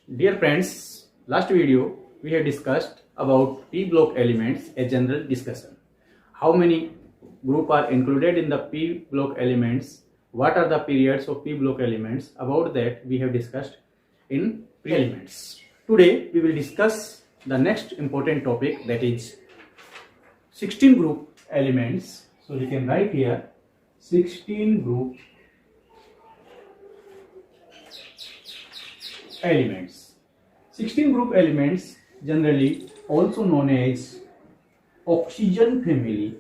Dear friends, last video we have discussed about p block elements, a general discussion. How many group are included in the p block elements? What are the periods of p block elements? About that we have discussed in pre elements. Today we will discuss the next important topic, that is 16 group elements. So we can write here 16 group elements. 16 group elements, generally also known as oxygen family.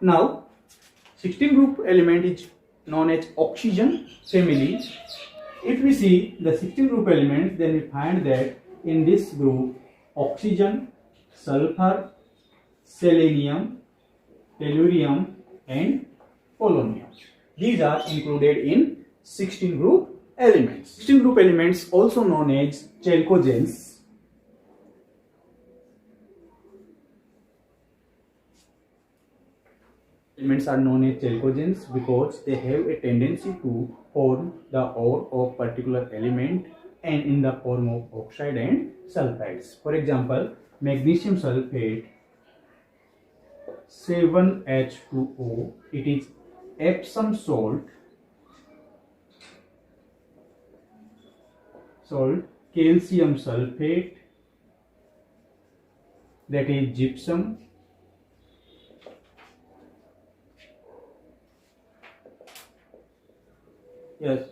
Now 16 group element is known as oxygen family. If we see the 16 group elements, then we find that in this group oxygen, sulfur, selenium, tellurium and polonium, these are included in 16 group elements. 16 group elements also known as chalcogens. Elements are known as chalcogens because they have a tendency to form the ore of particular element and in the form of oxide and sulfides. For example, magnesium sulfate 7H2O, it is Epsom salt, calcium sulfate, that is gypsum, yes.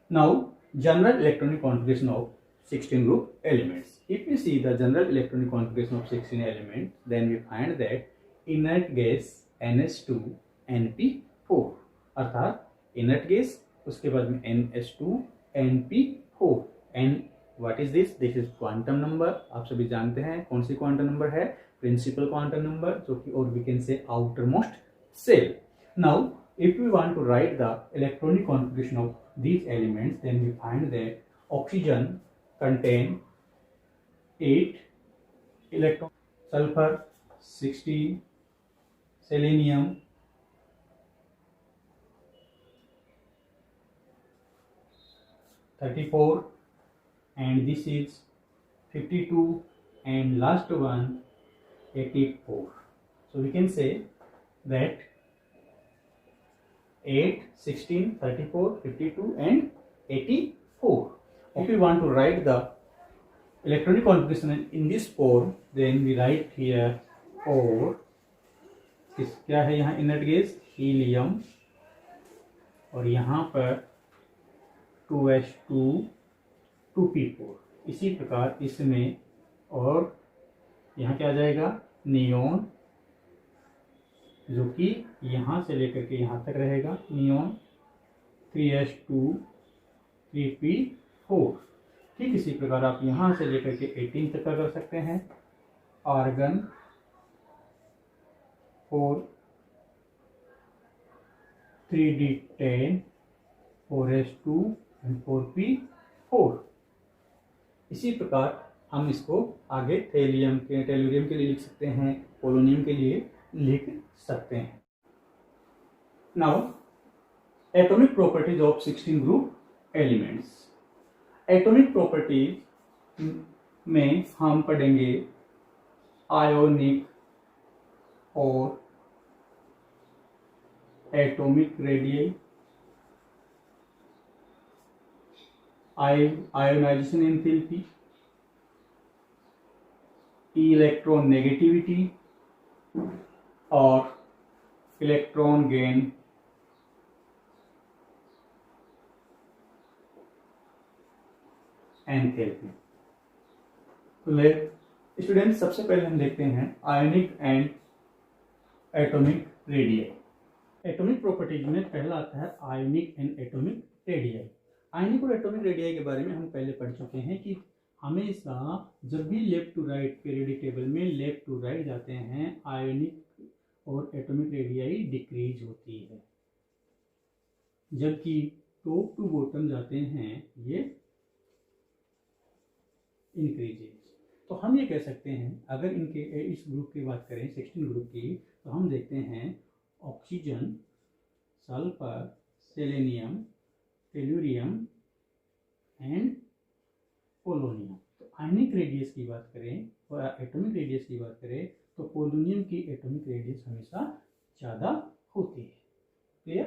Now general electronic configuration of 16 group elements. If we see the general electronic configuration of 16 elements, then we find that inert gas NH2 NP4, अर्थात inert gas, उसके बाद में NH2 NP4 and what is this? This is quantum number. आप सभी जानते हैं कौन सी quantum number है? प्रिंसिपल क्वांटम नंबर, जो कि और we can say outermost shell. Now if we want to write the electronic configuration of these elements, then we find that oxygen contain 8 electrons, sulfur 16, selenium 34 and this is 52 and last one 84. So we can say that 8, 16, 34, 52 and 84. If we want to write the electronic configuration in this form, then we write here or क्या है यहाँ inert gas helium और यहाँ पर 2H2 2P4. इसी प्रकार इसमें और यहाँ क्या आ जाएगा नियोन, जो कि यहाँ से लेकर के यहाँ तक रहेगा नियोन 3H2 3P4. ठीक इसी प्रकार आप यहाँ से लेकर के 18 तक कर सकते हैं. Argon 4 3D10 4H2 and 4P4. इसी प्रकार हम इसको आगे टेल्यूरियम के लिए लिख सकते हैं, पोलोनियम के लिए लिख सकते हैं. Now atomic properties of 16 group elements. Atomic properties में हम पढ़ेंगे आयोनिक और atomic radius, ionisation enthalpy, electron negativity और इलेक्ट्रॉन गेन एंथैल्पी. तो स्टूडेंट्स, सबसे पहले हम देखते हैं ionic and atomic radius. Atomic properties में पहला आता है ionic and atomic radius. Ionic और एटॉमिक रेडियस के बारे में हम पहले पढ़ चुके हैं कि हमेशा जब भी left to right periodic table में लेफ्ट टू राइट जाते हैं, आयोनिक और एटॉमिक रेडियस डिक्रीज होती है, जबकि टॉप टू बॉटम जाते हैं ये इंक्रीजेज. तो हम ये कह सकते हैं, अगर इनके इस ग्रुप की बात करें 16 ग्रुप की, तो हम देखते हैं oxygen, sulphur, selenium, tellurium and polonium. तो आयनिक रेडियस की बात करें और एटॉमिक रेडियस की बात करें तो पोलोनियम की एटॉमिक रेडियस हमेशा ज़्यादा होती है। क्लियर?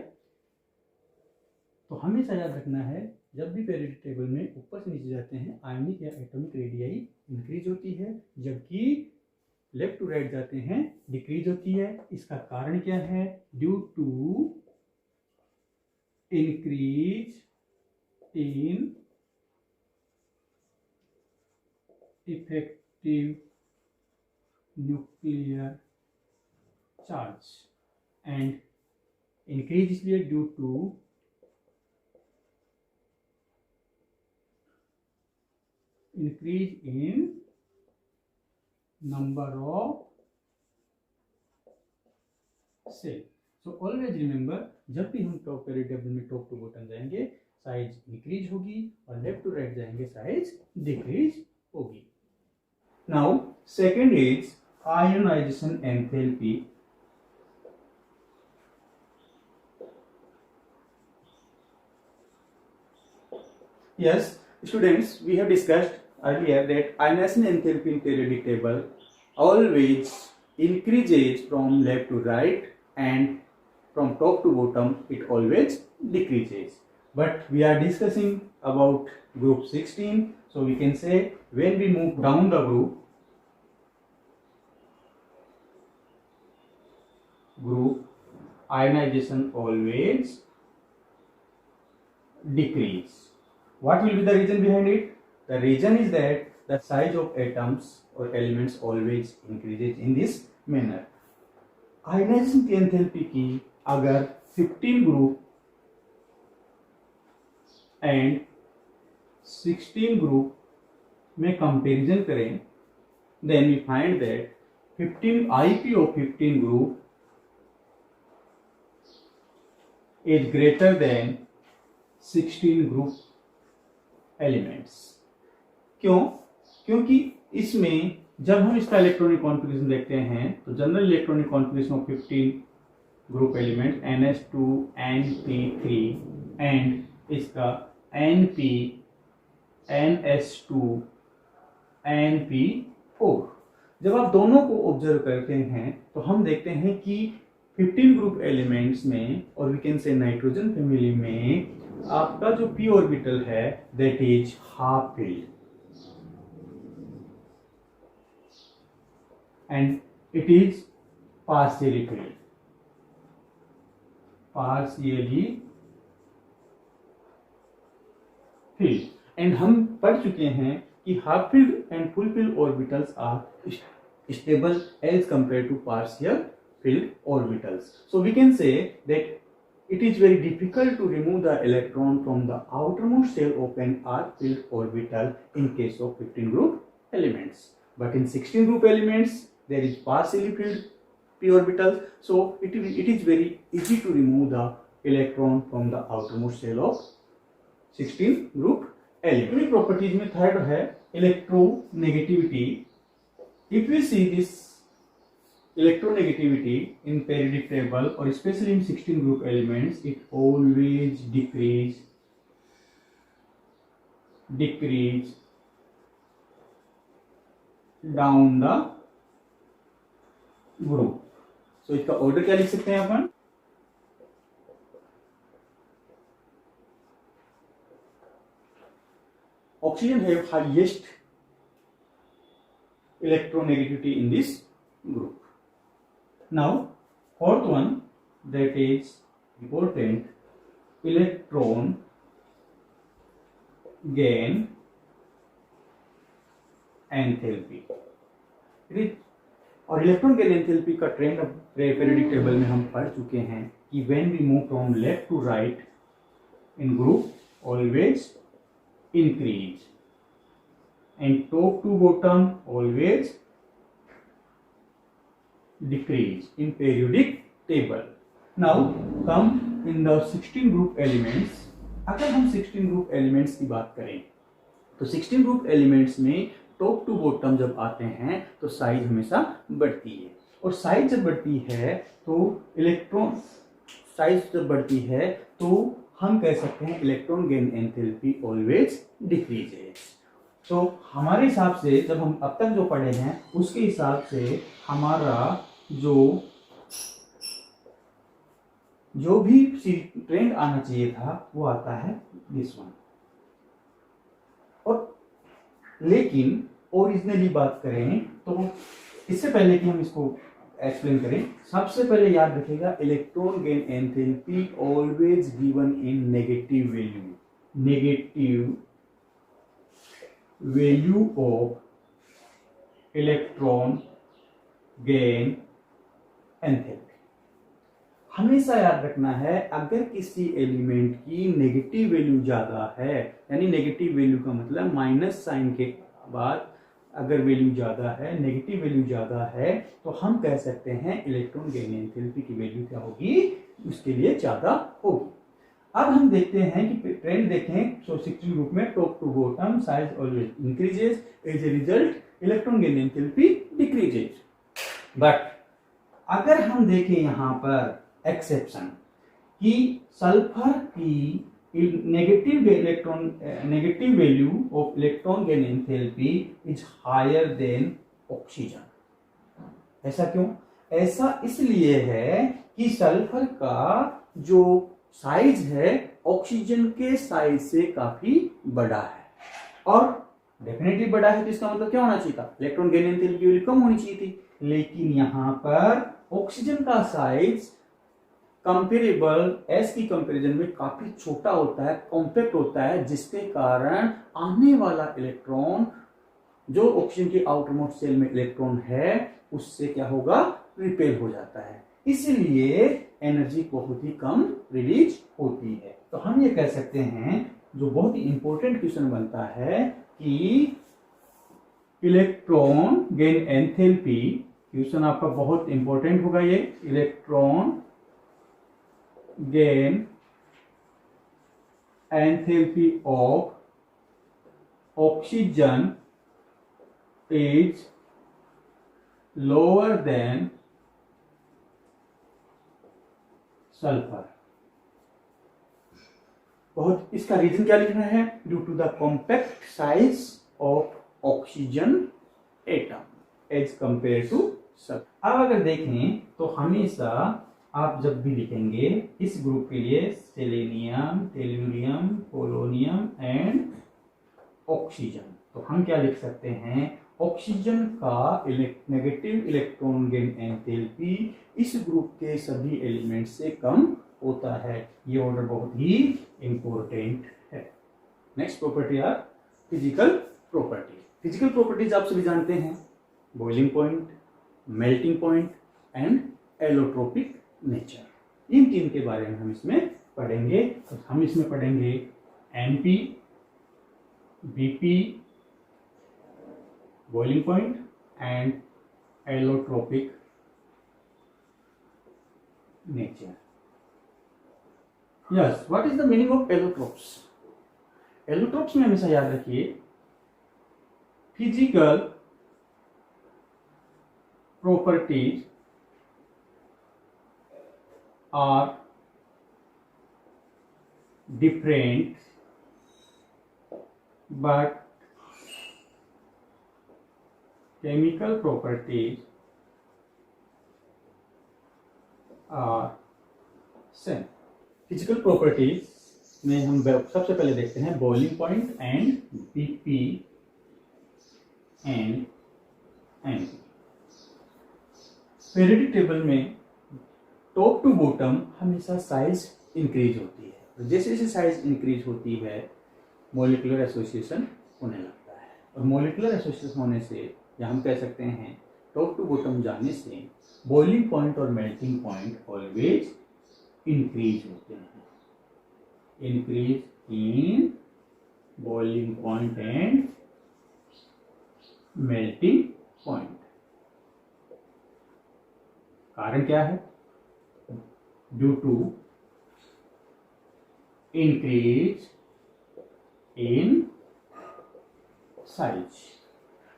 तो हमेशा याद रखना है, जब भी पीरियोडिक टेबल में ऊपर से नीचे जाते हैं आयनिक या एटॉमिक रेडियाई इंक्रीज होती है, जबकि लेफ्ट टू राइट जाते हैं डिक्रीज होती है। इसका कारण क्या है? Due to increase in effective nuclear charge and increase इसलिए due to increase in number of cell. So always remember, जब भी हम टॉप पीरियड टेबल में टॉप टू बॉटम जाएंगे साइज इंक्रीज होगी और लेफ्ट टू राइट जाएंगे साइज डिक्रीज होगी। Now second is ionisation enthalpy. Yes, students, we have discussed earlier that ionization enthalpy in periodic table always increases from left to right and from top to bottom it always decreases. But we are discussing about group 16, so we can say when we move down the group ionization always decrease. What will be the reason behind it? The reason is that the size of atoms or elements always increases in this manner. Ionization की enthalpy की अगर 15 group and 16 group में comparison करें, then we find that 15 IP of 15 group is greater than 16 group elements. क्यों? क्योंकि इसमें जब हम इसका इलेक्ट्रॉनिक कॉन्फ़िगरेशन देखते हैं तो general electronic configuration of 15 group element NS2 NP3 and इसका NP NS2 NP4। जब आप दोनों को ऑब्जर्व करते हैं तो हम देखते हैं कि 15 ग्रुप एलिमेंट्स में और we can say nitrogen family में आपका जो p ऑर्बिटल है that is half filled and it is partially filled. And हम पढ़ चुके हैं कि half filled and full filled orbitals are stable as compare to partial filled orbitals. So we can say that it is very difficult to remove the electron from the outermost shell of an arc-filled orbital in case of 15 group elements. But in 16 group elements, there is partially filled p orbital. So it is very easy to remove the electron from the outermost shell of 16 group element. Properties में third है electronegativity. If we see this electronegativity in periodic table or especially in 16 group elements, it always decrease down the group. So इसका order क्या लिख सकते हैं अपन? Oxygen have highest electronegativity in this group. Now fourth one, that is important, electron gain enthalpy. और electron gain enthalpy का trend अब periodic table में हम पढ़ चुके हैं कि when we move from left to right in group always increase and top to bottom always decrease in periodic table. Now come in the 16 group elements. अगर हम 16 group elements की बात करें तो 16 group elements में टॉप टू बॉटम जब आते हैं तो साइज हमेशा बढ़ती है, और साइज जब बढ़ती है तो इलेक्ट्रॉन साइज जब बढ़ती है तो हम कह सकते हैं electron gain enthalpy always decreases. तो हमारे हिसाब से जब हम अब तक जो पढ़े हैं उसके हिसाब से हमारा जो भी ट्रेंड आना चाहिए था वो आता है दिस वन। और लेकिन ओरिजिनली बात करें तो इससे पहले कि हम इसको एक्सप्लेन करें, सबसे पहले याद रखिएगा electron gain enthalpy always given in negative value. Negative value of electron gain enthalpy हमेशा याद रखना है। अगर किसी एलिमेंट की नेगेटिव वैल्यू ज्यादा है, यानी नेगेटिव वैल्यू का मतलब माइनस साइन के बाद अगर वैल्यू ज्यादा है, नेगेटिव वैल्यू ज्यादा है, तो हम कह सकते हैं इलेक्ट्रॉन गेन एंथैल्पी की वैल्यू क्या होगी, उसके लिए ज्यादा होगी। अब हम देखते हैं कि ट्रेंड देखें। सो 16 ग्रुप में top to bottom size always increases, as a result electron gain enthalpy decreases. But अगर हम देखें यहां पर एक्सेप्शन कि सल्फर की negative value of electron gain enthalpy is higher than oxygen. ऐसा क्यों? ऐसा इसलिए है कि सल्फर का जो साइज है ऑक्सीजन के साइज से काफी बड़ा है, और डेफिनेटली बड़ा है तो इसका मतलब क्या होना चाहिए था, इलेक्ट्रॉन गेन एंथैल्पी वैल्यू कम होनी चाहिए थी। लेकिन यहां पर ऑक्सीजन का साइज कंपेरेबल एस की कंपैरिजन में काफी छोटा होता है, कॉम्पैक्ट होता है, जिसके कारण आने वाला इलेक्ट्रॉन जो ऑक्सीजन के आउटर मोस्ट शेल में इलेक्ट्रॉन है उससे क्या होगा, रिपेल हो जाता है। इसलिए एनर्जी बहुत ही कम रिलीज होती है। तो हम ये कह सकते हैं, जो बहुत ही इंपॉर्टेंट क्वेश्चन बनता है कि इलेक्ट्रॉन गेन एंथैल्पी, क्वेश्चन आपका बहुत इंपॉर्टेंट होगा ये, electron gain enthalpy of oxygen is lower than sulfur। बहुत इसका रीजन क्या लिखना है, due to the compact size of oxygen atom as compare to sulphur. अब अगर देखें तो हमेशा आप जब भी लिखेंगे इस ग्रुप के लिए selenium, tellurium, polonium and oxygen, तो हम क्या लिख सकते हैं, ऑक्सीजन का नेगेटिव इलेक्ट्रॉन गेन एंथैल्पी इस ग्रुप के सभी एलिमेंट से कम होता है। ये ऑर्डर बहुत ही इंपॉर्टेंट है। Next property are physical property. Physical properties आप सभी जानते हैं, boiling point, melting point and allotropic nature. इन तीन के बारे में हम इसमें पढ़ेंगे। तो हम इसमें पढ़ेंगे MP, BP, boiling point and allotropic nature. Yes, what is the meaning of allotropes? Allotropes में हमेशा याद रखिए, physical properties are different but chemical properties are same। Physical properties में हम सबसे पहले देखते हैं boiling point and BP and MP. Periodic table में टॉप टू बॉटम हमेशा साइज इंक्रीज होती है। जैसे जैसे साइज इंक्रीज होती है मॉलिक्यूलर एसोसिएशन होने लगता है, और मॉलिक्यूलर एसोसिएशन होने से या हम कह सकते हैं टॉप टू बॉटम जाने से बॉइलिंग पॉइंट और मेल्टिंग पॉइंट ऑलवेज इंक्रीज होते हैं। Increase in boiling point and melting point. कारण क्या है? Due to increase in size.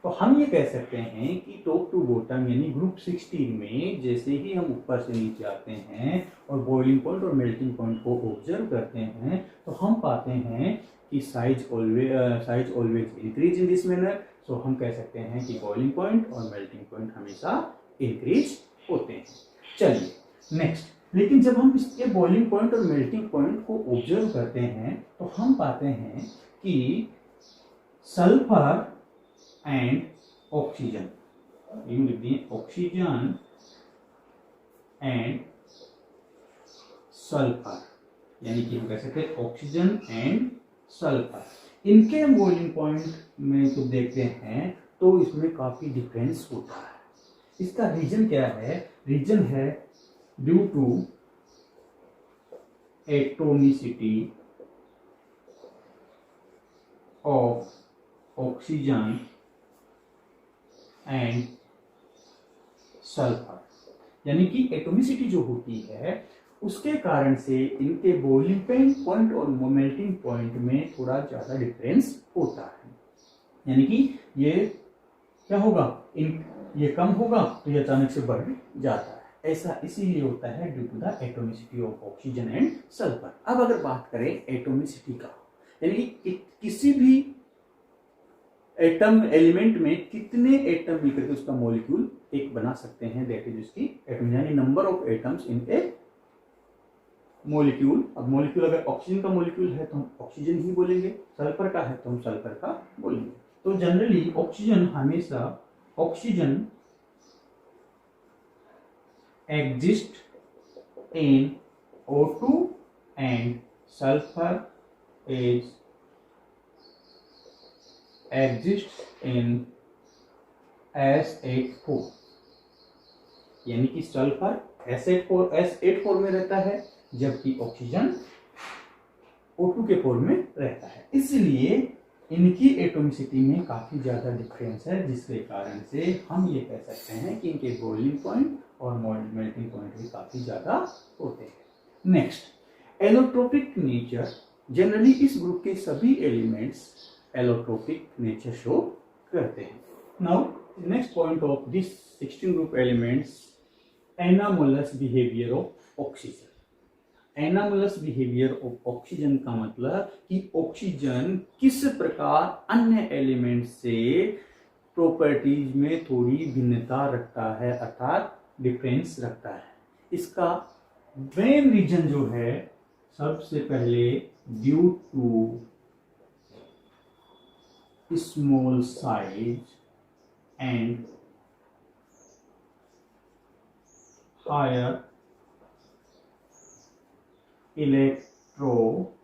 तो हम ये कह सकते हैं कि टॉप टू बॉटम यानी ग्रुप 16 में जैसे ही हम ऊपर से नीचे आते हैं और बॉइलिंग पॉइंट और मेल्टिंग पॉइंट को ऑब्जर्व करते हैं तो हम पाते हैं कि size always increase in this manner. So हम कह सकते हैं कि बॉइलिंग पॉइंट और मेल्टिंग पॉइंट हमेशा इंक्रीज होते हैं। चलिए नेक्स्ट, लेकिन जब हम इसके बॉइलिंग पॉइंट और मेल्टिंग पॉइंट को ऑब्जर्व करते हैं तो हम पाते हैं कि सल्फर एंड ऑक्सीजन, लिख दिए ऑक्सीजन एंड सल्फर, यानी कि हम कह सकते हैं ऑक्सीजन एंड सल्फर, इनके बॉइलिंग पॉइंट में तो देखते हैं तो इसमें काफी डिफरेंस होता है। इसका रीजन क्या है? रीजन है due to atomicity of oxygen and sulphur, यानी कि एटोमिसिटी जो होती है उसके कारण से इनके बॉइलिंग पॉइंट और मेल्टिंग पॉइंट में थोड़ा ज्यादा डिफरेंस होता है। यानी कि ये क्या होगा, ये कम होगा तो ये अचानक से बढ़ जाता है। ऐसा इसीलिए होता है due to the atomicity of oxygen and sulphur. अब अगर बात करें एटोमिसिटी का, यानी कि किसी भी एटम एलिमेंट में कितने एटम मिलकर के उसका मॉलिक्यूल एक बना सकते हैं, दैट इज उसकी एटम, यानी number of atoms in A molecule. अब मॉलिक्यूल अगर ऑक्सीजन का मॉलिक्यूल है तो हम ऑक्सीजन ही बोलेंगे, सल्फर का है तो हम सल्फर का बोलेंगे। तो generally oxygen exist in O2 and sulphur is exist in S84, यानी कि सल्फर S84 में रहता है जबकि ऑक्सीजन O2 के फॉर्म में रहता है। इसलिए इनकी एटोमिसिटी में काफी ज्यादा डिफरेंस है, जिसके कारण से हम ये कह सकते हैं कि इनके बॉइलिंग पॉइंट और मेल्टिंग पॉइंट भी काफी ज्यादा होते हैं। Next, allotropic nature. जनरली इस ग्रुप के सभी एलिमेंट्स एलोट्रोपिक नेचर शो करते हैं। Now next point of this 16 group elements, anomalous behaviour of oxygen. Anomalous behaviour of oxygen का मतलब कि ऑक्सीजन किस प्रकार अन्य एलिमेंट से प्रॉपर्टीज में थोड़ी भिन्नता रखता है, अर्थात डिफरेंस रखता है। इसका मेन रीजन जो है, सबसे पहले due to small size and higher electronegativity,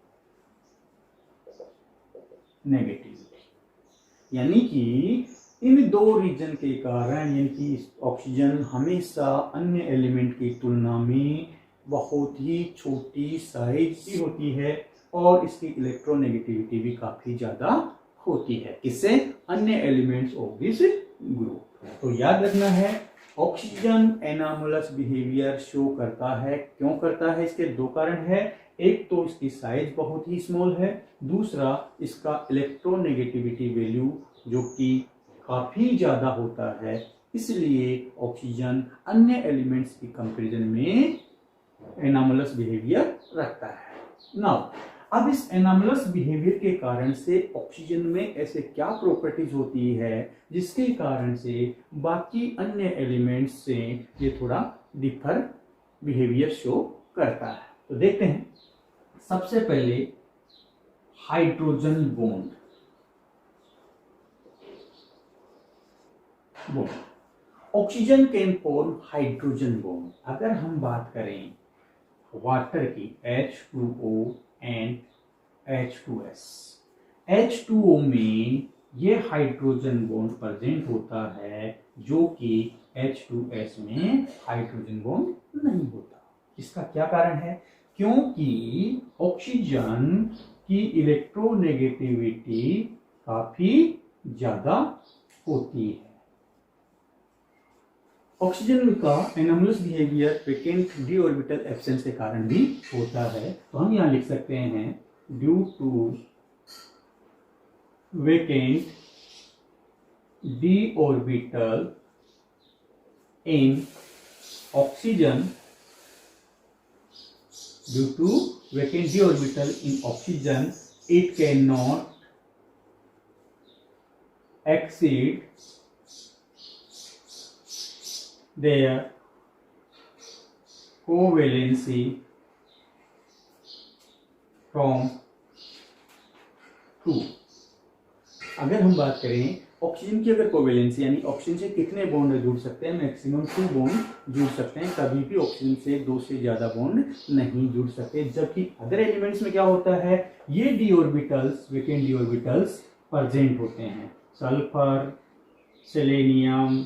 यानी कि इन दो रीजन के कारण, यानी कि ऑक्सीजन हमेशा अन्य एलिमेंट की तुलना में बहुत ही छोटी साइज की होती है और इसकी इलेक्ट्रोनेगेटिविटी भी काफी ज्यादा होती है। इससे अन्य एलिमेंट्स ऑफ दिस ग्रुप। तो याद रखना है, ऑक्सीजन एनामोलस बिहेवियर शो करता है। क्यों करता है? इसके दो कारण है। एक तो इसकी साइज बहुत ही स्मॉल है, दूसरा इसका इलेक्ट्रोनेगेटिविटी वैल्यू जो कि काफी ज्यादा होता है, इसलिए ऑक्सीजन अन्य एलिमेंट्स की कंपैरिजन में एनामोलस बिहेवियर रखता है। नाउ अब इस एनामोलस बिहेवियर के कारण से ऑक्सीजन में ऐसे क्या प्रॉपर्टीज होती है जिसके कारण से बाकी अन्य एलिमेंट्स से ये थोड़ा डिफर बिहेवियर शो करता है। तो देखते हैं, सबसे पहले hydrogen bond. Oxygen can form hydrogen bond. अगर हम बात करें वाटर की, H2O एंड H2S, H2O में ये हाइड्रोजन बॉन्ड प्रेजेंट होता है जो कि H2S में हाइड्रोजन बॉन्ड नहीं होता। इसका क्या कारण है? क्योंकि ऑक्सीजन की इलेक्ट्रोनेगेटिविटी काफी ज्यादा होती है। ऑक्सीजन का anomalous behaviour vacant D orbital absence के कारण भी होता है। तो हम यहाँ लिख सकते हैं due to vacant d orbital in oxygen, due to vacant d orbital in oxygen, it cannot exceed their covalency from 2। अगर हम बात करें ऑक्सीजन की, अगर कोवेलेंसी यानी ऑक्सीजन से कितने बॉन्ड जुड़ सकते हैं, मैक्सिमम 2 बॉन्ड जुड़ सकते हैं, कभी भी ऑक्सीजन से 2 से ज्यादा बॉन्ड नहीं जुड़ सकते। जबकि अदर एलिमेंट्स में क्या होता है, ये D orbitals, vacant D orbitals present होते हैं। Sulphur, selenium,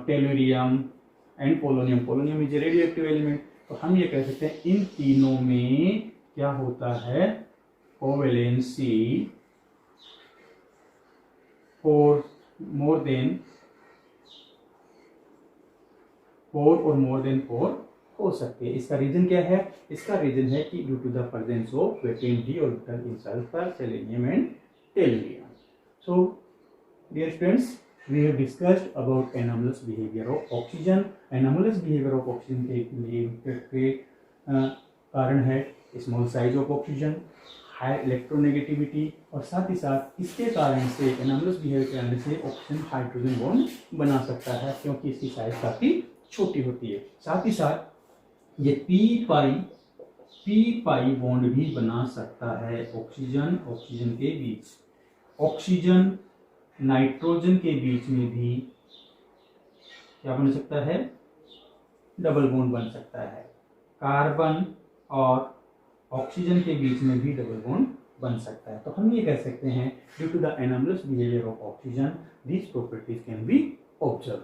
tellurium and polonium. Polonium is a radio active element. तो हम ये कह सकते हैं इन तीनों में क्या होता है, कोवेलेंसी for more than 4 और more than 4 हो सकते हैं। इसका रीजन क्या है, इसका रीजन है कि due to the presence of vacant D orbital in sulphur, selenium and tellurium. So dear students, we have discussed about anomalous behavior of oxygen। anomalous behavior of oxygen के कारण है small size of oxygen, high electronegativity, और साथ ही साथ इसके कारण से anomalous behaviour के कारण से ऑक्सीजन हाइड्रोजन बॉन्ड बना सकता है, क्योंकि इसकी साइज काफी छोटी होती है। साथ ही साथ ये पी पाई बॉन्ड भी बना सकता है ऑक्सीजन के बीच, ऑक्सीजन नाइट्रोजन के बीच में भी क्या बन सकता है, डबल बॉन्ड बन सकता है। कार्बन और ऑक्सीजन के बीच में भी डबल बॉन्ड बन सकता है। तो हम ये कह सकते हैं due to the anomalous behaviour of oxygen, these properties can be observed.